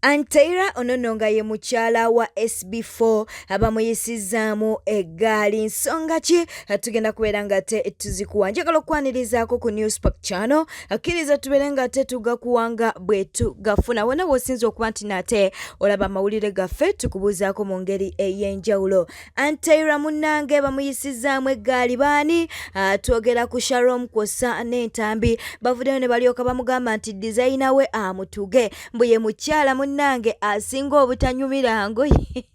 Anteira onononga ye mukyala wa SB4 abamuyisizaamu eggaali nsonga ki tugenda kubeera nga tuzikuwa njagala okwanirizaako ku Newspark channel akkiriza tubeere nga tugakuwanga bwe tugafuna wonna bw'osinza okuba nti nate olaba amawulire gaffe tukubuuzaako mu ngeri ey'enjawulo. Anteira munnange bamuyisizaamu eggaali baani? Twogera ku Sharon kwossa n'entambi bavuddeyo ne balyoka bamugamba nti dizayina we amutuge mbu ye mukyala munnange asinga obutanyumira ngoye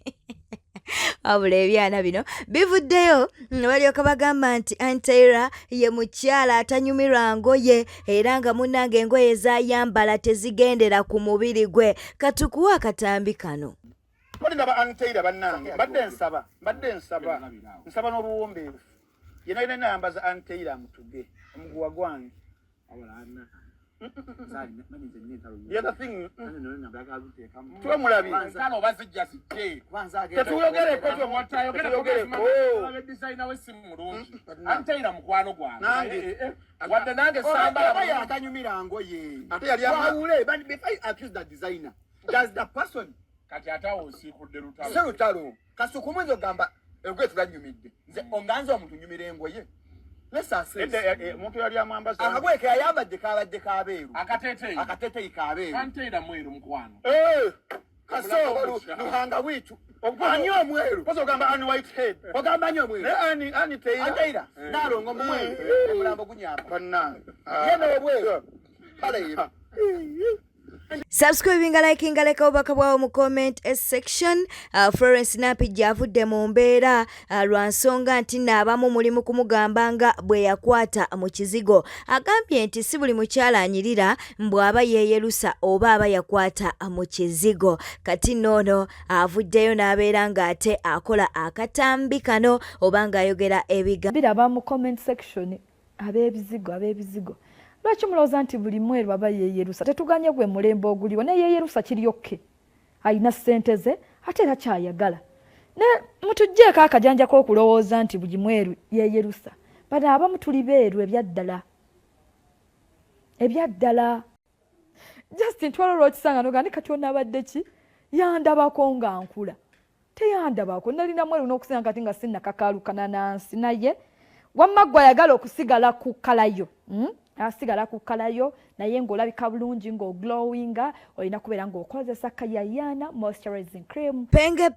abula ebyana bino bivuddeyo ne balyoka bagamba nti Anteira ye mukyala atanyumirwa ngoye era nga munnange engoye zayambala tezigendera ku mubiri gwe. Katukuwa akatambi kano Kodi ndaba Anteira bannange mbadde nsaba n'obuwombeefu yena yena nayambaza Anteira amutuge omuguwa gwange the other thing tuwe mulabi kano bazijja sije tetuyogere ko twe mwatayogere ko designer we simu mulungi Anteira mukwano gwange wadde nange samba yakanyumira ngoye ate yali amawule but if I accuse the designer does the person kati atawo sikudde lutalo kasukumwezo gamba egwe tulanyumidde nze onganza omuntu nyumira engoye muntu yali amwambaza akagweke yayambadde kabadde kabeeru akateteyi kabeeru Anteira mweru mukwano kaso luhanga witu ani omweru kozo gamba ani white head ogamba ani omweru ani Teira nalongo mweru omulambo gunyapa bannange yene obweru pale subscribinga likinga leka obubaka bwawo mu comment section. Florence Napi gyavudde mu mbeera lwa nsonga nti n'abamu mulimu kumugamba nga bwe yakwata mu kizigo. Agambye nti si buli mukyala anyirira mbw'aba yeeyerusa oba aba yakwata mu kizigo. Kati noono avuddeyo n'abeera ng'ate akola akatambi kano oba ng'ayogera ebigambo. Biraba mu comment section abeebizigo lwaki mulowooza nti buli mweru aba yeeyerusa? Tetuganye gwe mulembe oguliwo ne yeeyerusa kiryokke ayina ssente ze ate era kyayagala ne mutugjeeko akajanja k'okulowooza nti buli mweru yeeyerusa. Bano abamu tuli beeru ebyaddala Justin twala olwokisanga nogandi kati onabadde ki yandabako nga nkula teyandabako nalina mweru n'okusinga kati nga sinnakakalukana nansi naye wamma gwe ayagala okusigala ku kalayo asigala ku kalayo naye ng'olabika bulungi ng'oglowinga olina kubeera ng'okozesa Kayayana moisturizing cream.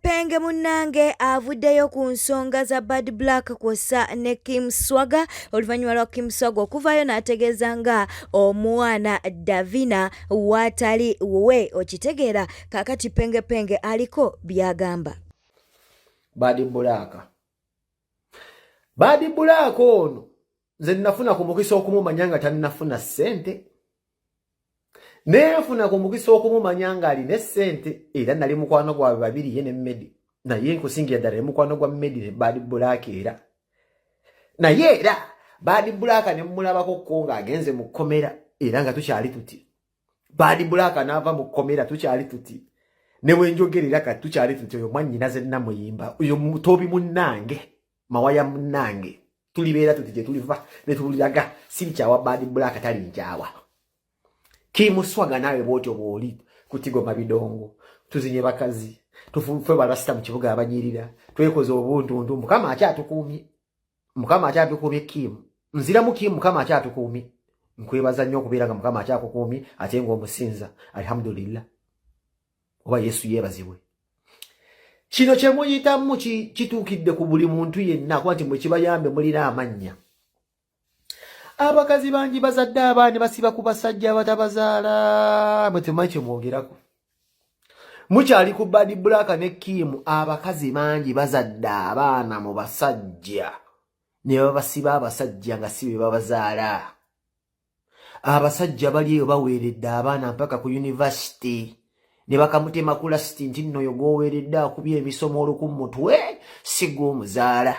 Penge munnange avuddeyo ku nsonga za Bad Black kwossa ne Kim Swaga oluvannyuma lwa Kim Swaga okuvaayo n'ategeeza nga omwana Davina watali we okitegeera kakati penge aliko byagamba. Bad Black ono nze nafuna ku mukisa okumumanya nga tannafuna ssente neefuna ku mukisa okumumanya nga alina essente era nali mukwano gwabe babiri ye ne Medi naye nkusingira ddala mukwano gwa Medi ne Bad Black era naye era Bad Black ne mmulabako ko ng'agenze mu kkomera era nga tukyali tuti Bad Black n'ava mu kkomera tukyali tuti ne bwe njogerera kati tukyali tuti oyo mwannyinaze namuyimba oyo mutobi munnange mawaya munnange tulibeera tuti gye tuliva ne tulilaga sirikyawa Bad Black tali nkyawa. Kim Swaga nawe bwotyo bw'oli kutigo mabidongo tuzinye bakazi tufufe barasita mu kibuga abanyirira twekoze obuntuntu Mukama akyatukuumye Kim nziramu Kim Mukama akyatukuumye nkwebaza nnyo okubeera nga Mukama akyakukuumye ate ng'omusinza alhamdulillah oba Yesu yeebazibwe. Kino kye muyitamu kituukidde ku buli muntu yenna kuba nti mwe kibayambe mulina amannya. Abakazi bangi bazadde abaana basiba ku basajja abatabazaala bwe temumanyi kye mwogerako. Mukyali ku Bad Black ne Kim abakazi bangi bazadde abaana mu basajja ne babasiba abasajja nga si be babazaala. Abasajja bali eyo baweeredde abaana mpaka ku university ne bakamutema kulasiti nti nno yogoweeredde akubye emisomo oluku mutwe si gw'omuzaala.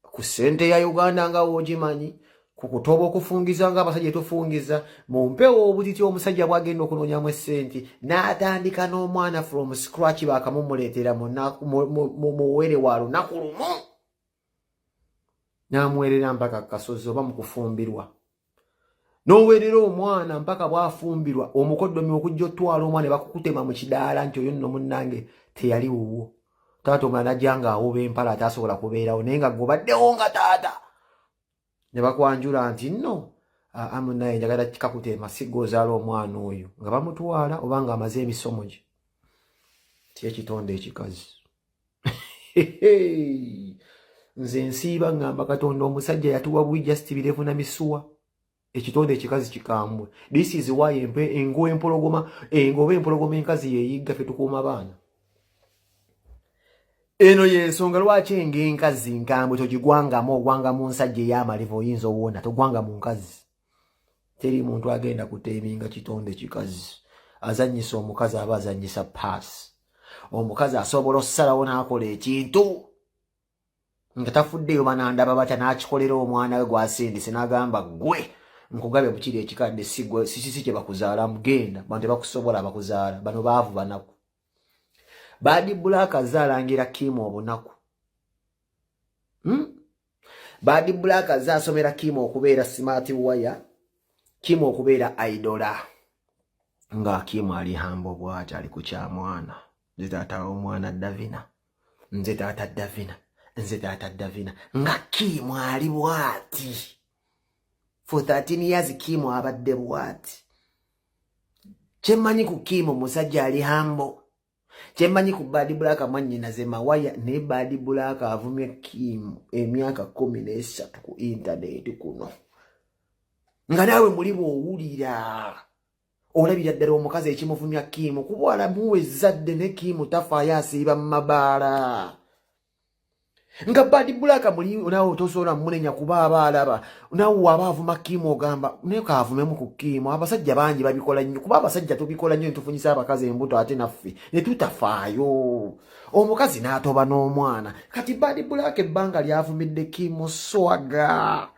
Ku ssente ya Uganda nga woogimanyi ku kutoba okufungiza nga abasajja tufungiza mu mpewo obutiti omusajja bwagenda okunoonyamu essente n'atandika n'omwana from scratch baakamumuleetera mu muwere wa lunaku lumu n'amuweerera mpaka kasozi oba mu kufumbirwa N'oweerera omwana mpaka bwafumbirwa omukoddomi okujja otwala omwana bakukutema mu kidaala nti oyo nno munnange teyali wuwo. Taata omwana najja ng'awoba empala atasobola kubeerawo naye nga gobaddewo nga taata. Ne bakwanjula nti nno munaye njagala kakutema siggozaala omwana oyo nga bamutwala oba ng'amaze emisomo gye. Ti ekitonde ekikazi. Nze nsiiba ngamba Katonda omusajja yatuwa bwi just birevu na misuwa. Ekitonde ekikazi kikambwe. This is why engoba empologoma enkazi yeeyigga ffe tukuuma baana. Eno y'ensonga lwaki enkazi nkambwe togigwangamu ogwangamu nsajja ey'amalivu oyinza owona togwanga mu nkazi. Teri muntu agenda kuteeminga kitonde kikazi. Azannyisa omukazi aba azannyisa paasi. Omukazi asobola ossalawo n'akola ekintu nga tafuddeyo banandaba batya n'akikolera omwana we gw'asindise n'agamba gwe nkugabe bukiri ekikadde si kye bakuzaala mugenda bantu tebakusobola bakuzaala bano baavu banaku. Badi Black azaalangira Kim obunaku. Badi Black azaasomera Kim okubeera smart wire, Kim okubeera idola. Nga Kim ali hambo bw'ati ali ku kyamwana. Nze taata w'omwana Davina. Nze taata Davina. Nze taata Davina. Nga Kim ali bw'ati. For 13 years Kim abadde bw'ati. Kyemmanyi ku Kim musajja ali hambo. Kyemmanyi ku Badi Black mwannyinaze mawaya ne Badi Black avumye Kim emyaka 13 ku internet kuno. Nga naawe muli bw'owulira. Olabira ddala omukazi ekimuvumya Kim kubwala muwe zadde ne Kim tafaayo asiiba mu mabaala. Nga Badi Black muli naawe tosobola munenya kuba abaalaba naawe waba avuma Kim ogamba naye kaavumemu ku Kim. Abasajja bangi babikola nnyo kuba abasajja tubikola nnyo ntufunyisa abakazi embuto ate naffe ne tutafaayo. Omukazi n'atoba n'omwana kati Badi Black ebbanga lyavumidde Kim swaga.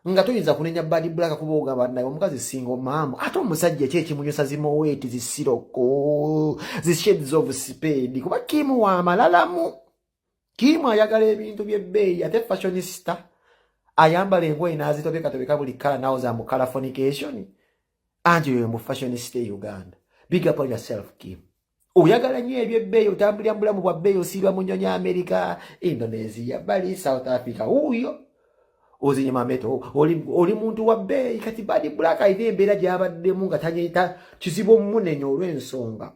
Nga toyinza kunenya Badi Black kuba ogamba naye omukazi singa maama ate omusajja ki ekimunyosa zimoweti zisiroko zi shades of spade kuba Kim wa malalamu. Kim ayagala ebintu by'ebbeeyi ate fashionista ayambala engoye n'azitobeka buli kala nawo za mu californication anti oyo mu fashionista e Uganda. Big up on yourself Kim. Oyagala nnyo eby'ebbeeyi otambulira mu bulamu bwa bbeeyi osiiba mu nnyonyi America, Indonesia, Bali, South Africa. Uyo ozinyima meto oli muntu wa bbeeyi kati Badi Black ayina embeera gy'abaddemu nga tanyeta kizibu omumunenya olw'ensonga.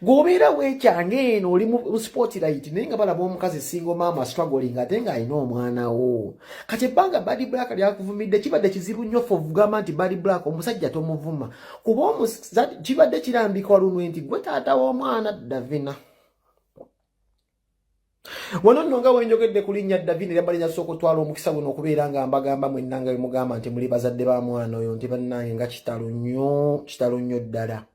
Gobeera weekyange eno oli mu spotlight naye nga balaba omukazi single mama struggling ate nga alina omwana wo. Kati ebbanga Badi Black lyakuvumidde kibadde kizibu nnyo fovugamba nti Badi Black omusajja tomuvuma kuba kibadde kirambika olunwe nti gwe taata w'omwana Davina. Wano nno nga wenjogedde ku linnya Davina era balinnya sooka otwala omukisa guno okubeera nga mbagamba mwenna nga bemugamba nti muli bazadde ba mwana oyo nti bannange nga kitalo nnyo ddala.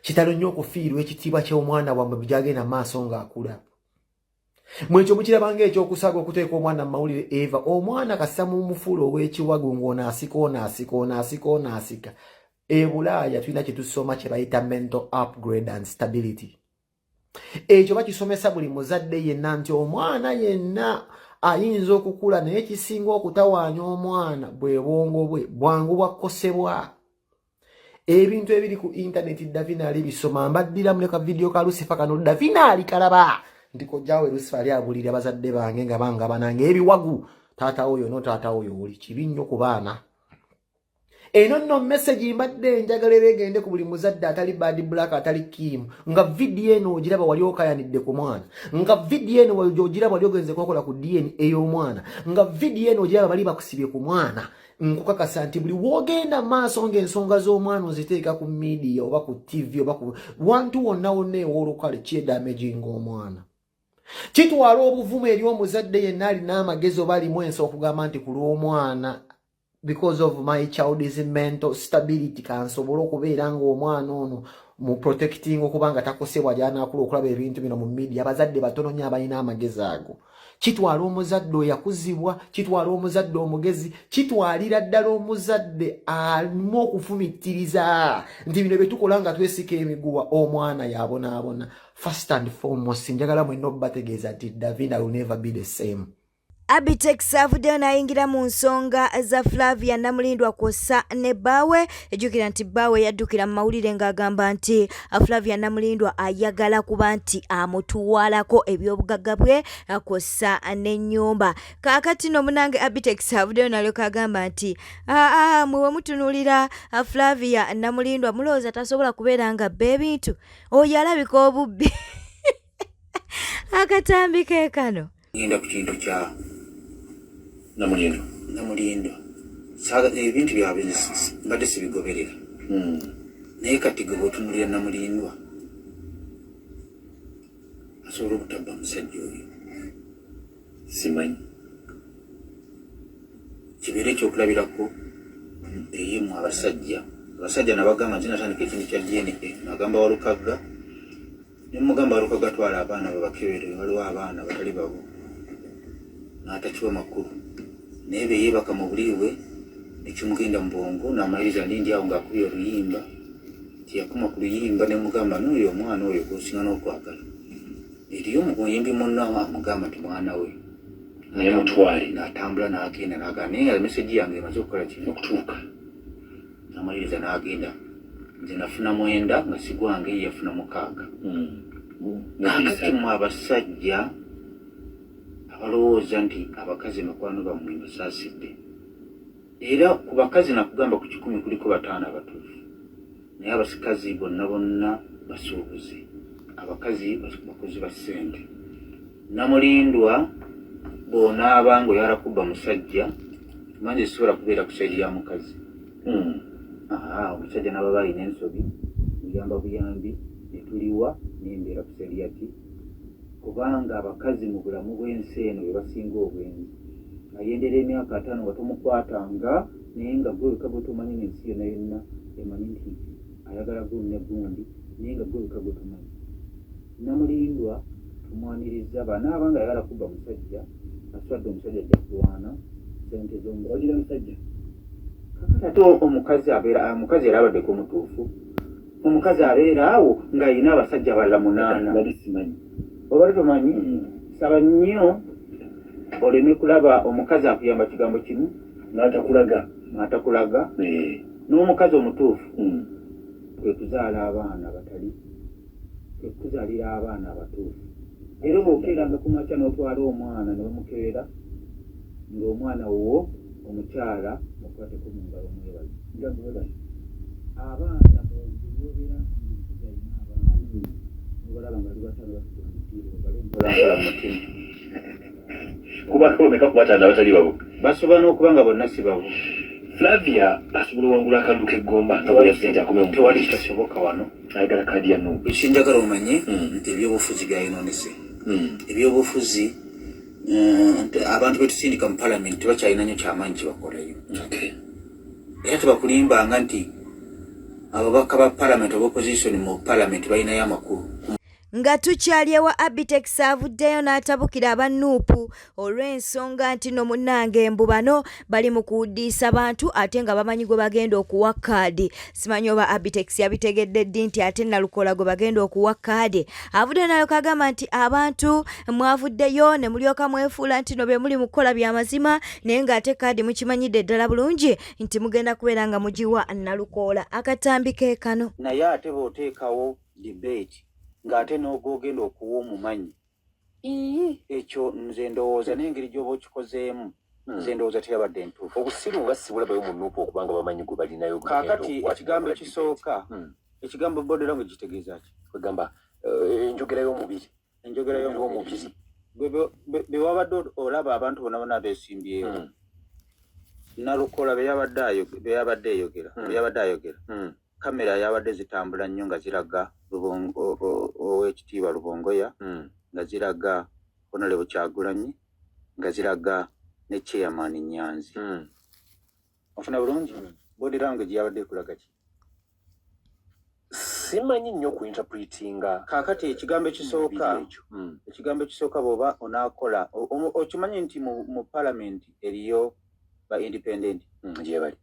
Kitalo nnyo okufiirwa ekitiibwa ky'omwana wammwe gyagenda maaso ng'akula. Mwekyo mukirabanga ekyokusaaga okuteeka omwana mu mawulire Eva omwana kassa mu mufuulo ow'ekiwagu ng'onaasika. E Bulaaya tulina kye tusoma kye bayita mental upgrade and stability. Ekyo bakisomesa buli muzadde yenna nti omwana yenna ayinza okukula naye kisinga okutawaanya omwana bwe bwongo bwe bwangu bwakkosebwa. Ebintu ebiri ku internet Davina ali bisoma mbaddira muleka video ka Lucifer kano Davina ali kalaba ndiko jawe Lucifer ali abulira bazadde bange nga banga banange ebiwagu taata oyo no taata oyo oli kibi nnyo ku baana. Eno nno message mbadde njagala egende ku buli muzadde atali Badi Black atali Kim nga video eno ogiraba wali okayanidde ku mwana nga video eno ogiraba wali ogenze kukola ku DNA ey'omwana nga video eno ogiraba bali bakusibye ku mwana. Nkukakasa nti buli wogenda maaso ng'ensonga z'omwana oziteeka ku media oba ku TV oba ku wantu wonna wonna ewolukale kyedamaging omwana. Kitwala obuvumu eri omuzadde yenna alina amagezi oba alimu ensi okugamba nti ku lw'omwana because of my child is mental stability kansobola okubeera ng'omwana ono mu protecting okubanga takosebwa gy'anaakula okulaba ebintu bino mu media abazadde batono nnyo abalina amagezi ago. Kitwala omuzadde oyakuzibwa, kitwala omuzadde omugezi, kitwalira ddala omuzadde alimu okufumittiriza nti bino bye tukola nga twesika emiguwa omwana yabonaabona. First and foremost njagala mwenna obbategeeza nti Davina will never be the same. Abitex avuddeyo n'ayingira mu nsonga za Flavia Namulindwa kw'ossa ne Bbaawe. Ejjukira nti Bbaawe yaddukira mu mawulire ng'agamba nti Flavia Namulindwa ayagala kuba nti amutuwalako ebyobugagga bwe kw'ossa n'ennyumba. Kaakati nno munange Abitex avuddeyo n'alyoka agamba nti mwe we mutunuulira Flavia Namulindwa mulowooza tasobola kubeera nga bba ebintu oyo alabika obubbi. Akatambi ke kano. Ngenda ku kintu kya Namulindwa saga ebintu byabwe mbadde sibigoberera naye kati gwe bw'otunuulira Namulindwa asobola okutabba musajja oyo simanyi kibeere ekyokulabirako eyemu abasajja nabagamba nti natandika ekintu kya DNA nagamba Walukagga ne mugamba Walukagga twala abaana babakebere waliwo abaana batali babo n'atakiwa makulu naye be yeebaka mu buliwe ekimugenda mu bwongo n'amaliriza ndi awo ng'akubye oluyimba nti yakoma ku luyimba ne mugamba n'oyo omwana oyo gw'osinga n'okwagala eriyo omuyimbi munno amugamba nti mwana we naye mutwale n'atambula n'agenda n'agamba naye nga meseji yange emaze okukola kino okutuuka n'amaliriza n'agenda nze nafuna 9 nga sigwange ye yafuna 6 nakati mu abasajja abalowooza nti abakazi makwano bammwe mbasaasidde era ku bakazi nakugamba ku 10 kuliko 5 abatuufu naye abasikazi bonna basuubuzi abakazi bakozi ba ssente. Namulindwa bw'onaaba ng'oyala musajja manyi sisobola kubeera ku saidi ya mukazi. Omusajja n'ababa alina ensobi buyambi netuliwa n'embeera ku saidi yaki kubanga abakazi mu bulamu bw'ensi eno bwe basinga obwenzi ayendera emyaka 5 nga tomukwatanga naye nga gwe weka gwe tomanyi n'ensi yonna yonna emanyi nti ayagala gundi ne gundi naye nga gwe weka gwe tomanyi. Namulindwa tumwaniriza banaaba nga ayagala kubba musajja aswadde omusajja ajja kulwana sente z'omugira musajja kakati omukazi era abaddeko omutuufu omukazi abeera awo ng'alina abasajja abalala 8 bali simanyi oba tomanyi saba nnyo oleme kulaba omukazi akuyamba kigambo kimu n'atakulaga n'omukazi omutuufu kwe kuzaala abaana batali kwe kuzaalira abaana abatuufu era bw'okeeranga ku makya n'otwala omwana ne bamukebera ng'omwana wo omukyala mukwateko mu ngalo mwebazi abaana bwobeera ng'omukazi alina abaana obalaba nga libatano bafite omutiiro obalempolampola mu mutima kubanga kubatanda abatali babo basobola n'okuba nga bonna si babo. Flavia asobola wangula akalulu k'eggomba nga bwe yasente akome mu tewali kitasoboka wano ayagala kaadi ya Nuupu. Ekinjagala omanye nti ebyobufuzi byayonoonese ebyobufuzi abantu betusindika mu palamenti tebakyalina nnyo kyamaanyi kyebakolayo era tebakulimbanga nti ababaka ba palamenti oba opposition mu palamenti balinayo amakulu. Nga tukyali ewa Abitex avuddeyo n'atabukira aba Nuupu olw'ensonga nti no munnange embu bano bali mu kuwuddiisa bantu ate nga bamanyi gwe bagenda okuwa kaadi. Simanyi oba Abitex yabitegedde ddi nti ate Nalukola gwe bagenda okuwa kaadi. Avuddeyo n'alyoka agamba nti abantu mwavuddeyo ne mulyoka mwefuula nti no be muli mu kukola by'amazima naye ng'ate kaadi mukimanyidde ddala bulungi nti mugenda kubeera nga mugiwa Nalukola. Akatambi ke kano. Naye ate bw'oteekawo debate ng'ate n'ogenda okuwa omumanyi ekyo nze ndowooza n'engeri gy'oba okikozeemu nze ndowooza teyabadde ntuufu. Obusiru nga sibulabayo mu Nuupu okubanga bamanyi gwe balinayo. Kaakati ekigambo ekisooka ekigambo body language kitegeeza ki? Kwegamba enjogera y'omubiri. Enjogera y'omubiri bwe wabadde olaba abantu bonna beesimbyewo Nalukola be yabadde ayogera kamera yabadde zitambula nnyo nga ziraga ow'ekitiibwa Rubongoya nga ziraga Honorable Kyagulanyi nga ziraga ne Chairman Nyanzi. Ofuna bulungi body language yabadde ekulaga ki? Simanyi nnyo ku interpretinga. Kaakati ekigambo ekisooka bw'oba onaakola okimanyi nti mu parliament eriyo ba independent gye bali.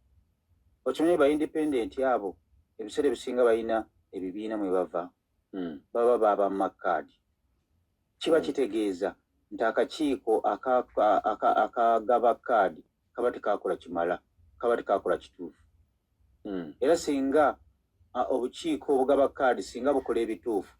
Okimanyi ba independent abo ebiseera ebisinga balina ebibiina mwe bava baba baba makadi. Kiba kitegeeza nti akakiiko akagaba kaadi kaba tekakola kimala, kaba tekakola kituufu. Era singa obukiiko obugaba kaadi singa bukola ebituufu,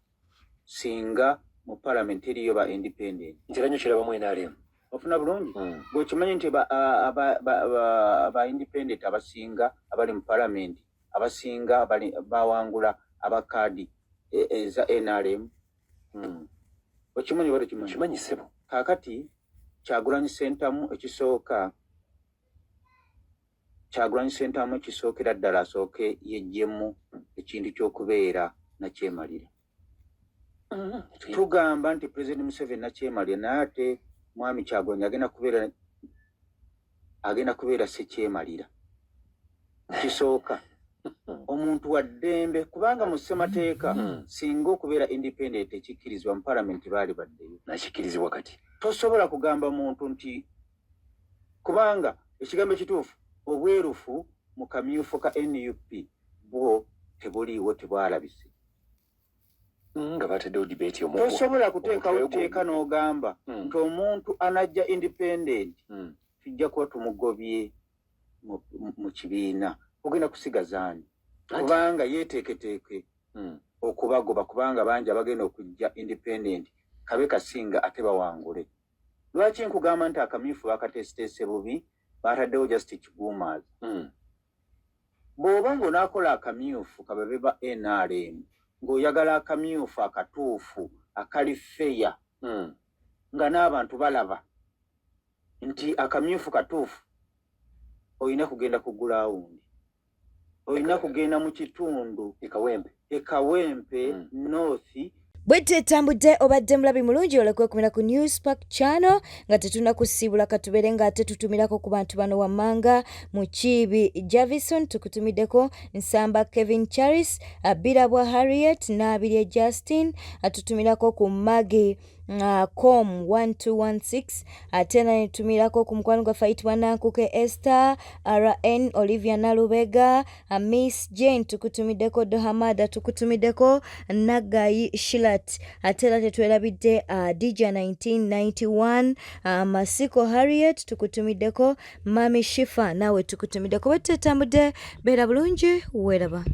singa mu palamenti eriyo ba independent nkiranyo kirabamu NRM ofuna bulungi bwekimanyi nti aba independent abasinga abali mu palamenti abasinga bawangula abakaadi eza NRM. Okimanyi bado kimanyi sebo. Kakati Kyagulanyi Ssentamu ekisooka, Kyagulanyi Ssentamu ekisookera ddala asooke yejjemu ekintu ky'okubeera nakyemalira. Tugamba nti President Museveni nakyemalira, naye ate mwami Kyagulanyi agenda kubeera sekyemalira. Kisooka omuntu wa ddembe, kubanga mu ssemateeka singa okubeera independent ekikkirizibwa mu palamenti baali baddeyo nakikkirizibwa kati. Tosobola kugamba muntu nti, kubanga ekigambo ekituufu obwerufu mu kamyufu ka NUP bwo tebuliiwo, tebwalabise. Nga bateddewo debate omu. Tosobola kuteekawo tteeka n'ogamba nti omuntu anajja independent tujja kuba tumugobye mu kibiina. Ogenda kusigaza ani? Kubanga yeeteeketeeke okubagoba, kubanga bangi abagenda okujja independent kabe kasinga ate bawangule. Lwaki nkugamba nti akamyufu bakateeseteese bubi, bataddewo just kiguumazi. Bw'oba ng'onaakola akamyufu kababe ba NRM ng'oyagala akamyufu akatuufu akali feya, nga n'abantu balaba nti akamyufu katuufu, oyina kugenda ku gulawundi, oyina kugenda mu kitundu ekawempe north. Bwete etambudde obadde mulabi mulungi olw'okwekumira ku Newspark Channel nga tetunnakusiibula katubeere nga ate tutumirako ku bantu bano wammanga Mukiibi Javison, tukutumiddeko Nsamba Kevin Charis, Birabwa Harriet, Nabirye Justin, atutumirako ku Maggie com 1216, ate netumirako ku mukwano gwa Faitwa Nankuke Esther, RN Olivia Nalubega, Miss Jane, tukutumiddeko Dohamada, tukutumiddeko Nagayi Shilat, ate era tetwerabidde DJ 1991, Masiko Harriet, tukutumiddeko Mami Shifa, nawe tukutumiddeko. Bwe tetambudde beera bulungi, weeraba.